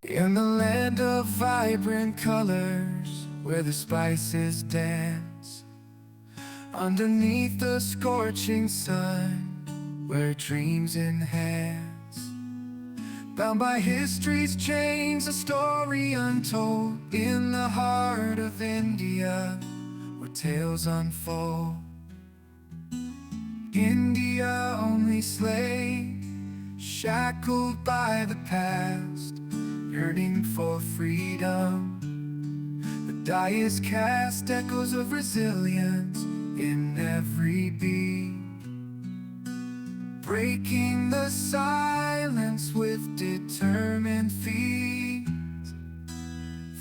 In the land of vibrant colors, where the spices dance, underneath the scorching sun, where dreams enhance, bound by history's chains, a story untold. In the heart of India, where tales unfold. India, only slave, shackled by the past, yearning for freedom. The die is cast, echoes of resilience in every beat, breaking the silence with determined feet.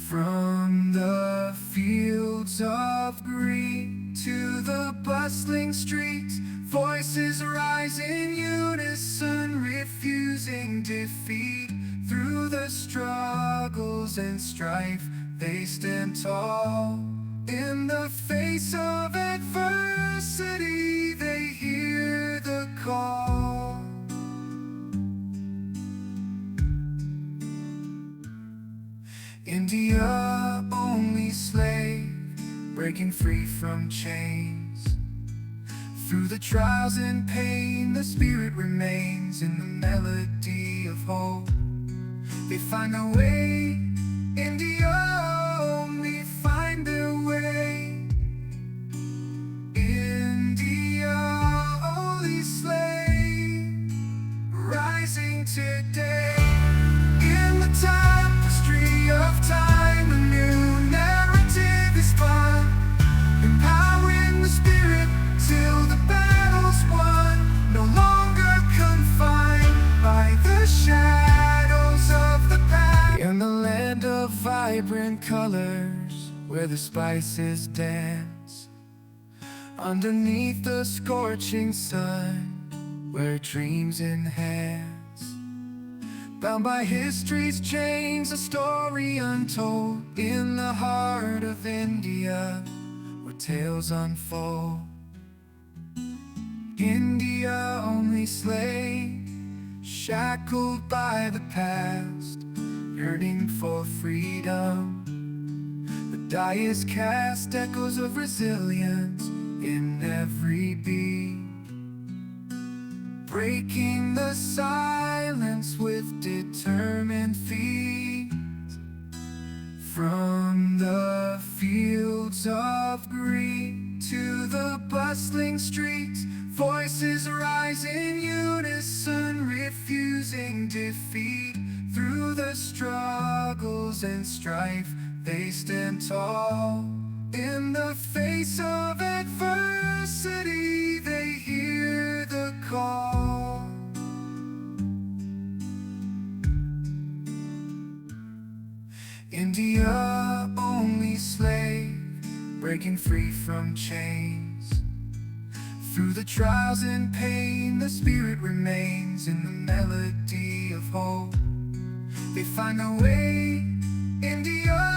From the fields of green to the bustling streets, voices rise in unison, refusing defeat. Through the struggles and strife, they stand tall. In the face of adversity, they hear the call. India, only slave, breaking free from chains. Through the trials and pain, the spirit remains. In the melody of hope, they find a way. India, only find their way. India, only slave, rising today. In the tapestry of time, a new narrative is spun, empowering the spirit till the battle's won. No longer confined by the shadows of the past. In the land of vibrant colors, where the spices dance, underneath the scorching sun, where dreams enhance, bound by history's chains, a story untold. In the heart of India, where tales unfold. India, only slave, shackled by the past, yearning for freedom. The die is cast, echoes of resilience in every beat, breaking the silence with determined feet. From the fields of green to the bustling streets, voices rise in unison, refusing defeat. Through the struggles and strife, they stand tall. In the face of adversity, they hear the call. India, only slave, breaking free from chains. Through the trials and pain, the spirit remains. In the melody of hope, they find a way. India,